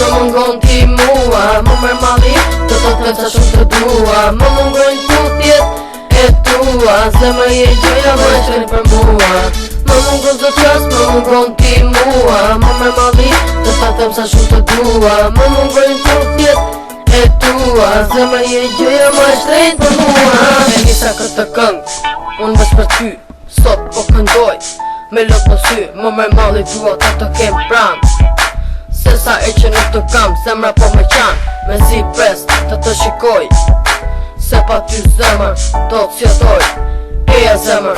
Më mungon ti mua, më mërë mali, të them sa shumë të dua. Më mungojnë tutjet e tua, zemër je gjoja më shtrenjtë për mua. Më mungon zë qas, më mungon ti mua, më mërë mali, të them sa shumë të dua. Më mungojnë tutjet e tua, zemër je gjoja më shtrenjtë për mua. Me nisa këtë këngë, unë veç për ty, sot po këndoj me lot në sy, më mërë mali dua të kem pranë. Se sa e që nuk të kam, zemra po me qanë, me zi pres të shikoj. Se pa ty zemër, do të sjetoj. Eja zemër,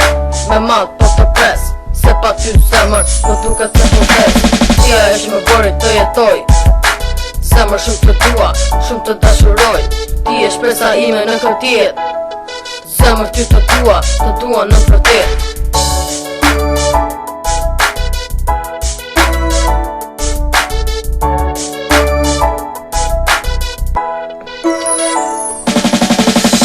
me malë po të pres. Se pa ty zemër, më duket se po tes. Tia esh me bëri të jetoj. Zemër shumë të dua, shumë të dashuroj. Ti e shpresa ime në këtë jetë. Zemër ty të dua në vërtet.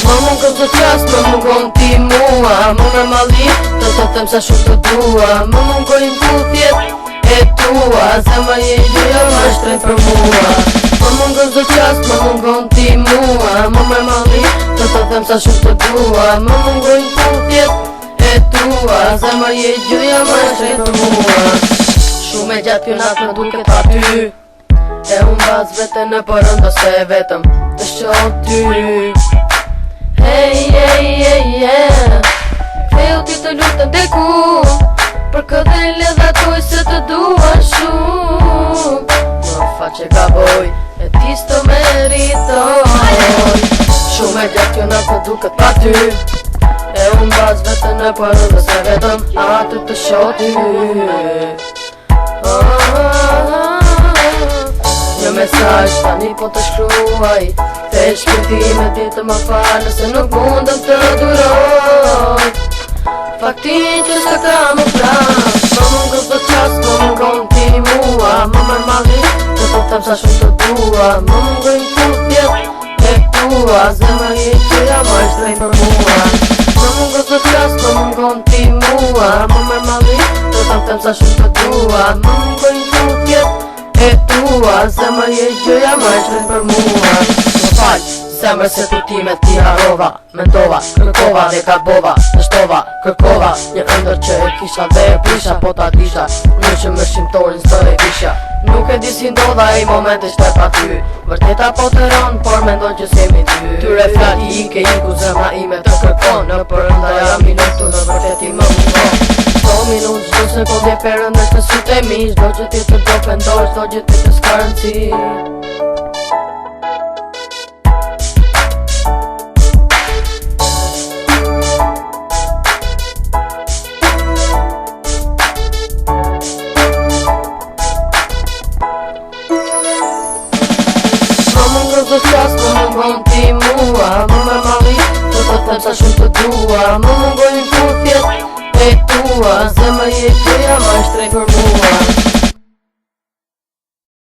Më mungon zë qas, më mungon ti mua, më mërë mali, të them sa shumë të dua. Më mungojnë tutjet e tua, zemër je gjoja më shtrenjtë për mua. Më mungon zë qas, më mungon ti mua, më mërë mali, të them sa shumë të dua. Më mungojnë tutjet e tua, zemër je gjoja më shtrenjtë për mua. Shumë e gjatë pjonat më duket pa ty, e unë bas vete në përënda se vetëm të shoh ty. Hey, kreu ti të lutëm deku, për këtë ledha tuj se të dua shumë. Më faqe gaboj, e ti s'to meritoj. Shumë e gjatë pjonat më duket pa ty, e unë bas vete në përënda se vetëm atë të shoh ty. Një mesazh tani po të shkruaj, te shkëtime ti të më falë nëse nuk mundëm të duroj. Faktin që s'ka ka më pranë, më mungon zë qas, më mungon ti mua, më mërë mali, të them sa shumë të dua. Më mungojnë tutjet e tua, zemër je gjoja më shtrenjtë për mua. Më mungon zë qas, më mungon ti mua, më mërë mali, të them sa shumë të dua. Më mungojnë tutjet e tua, zemër je gjoja më shtrenjtë për mua. Më falj, zemër se tutimet ti harova, mendova, kërkova dhe gabova, dështova, kërkova një ëndër që e kisha dhe e prisha, po ta disha, në që më shqimtorin s'do e isha. Nuk e di si ndodha e i momente shte pa ty, vërteta po të ronë, por mendon që s'jemi ty. Tyre fjali ike iku zemra ime të kërkon, në përënda jam minutu në vërteti më mungon. Qdo minut, qdo sekundje perëndesh të sytë e mi, qdo gjë ti të do pendosh, qdo gjë ti të s'ka rëndësi. Zë qas, më mungon ti mua, më mërë mali, të them sa shumë të dua. Më mungojnë tutjet e tua, zemër je gjoja më shtrenjtë për mua.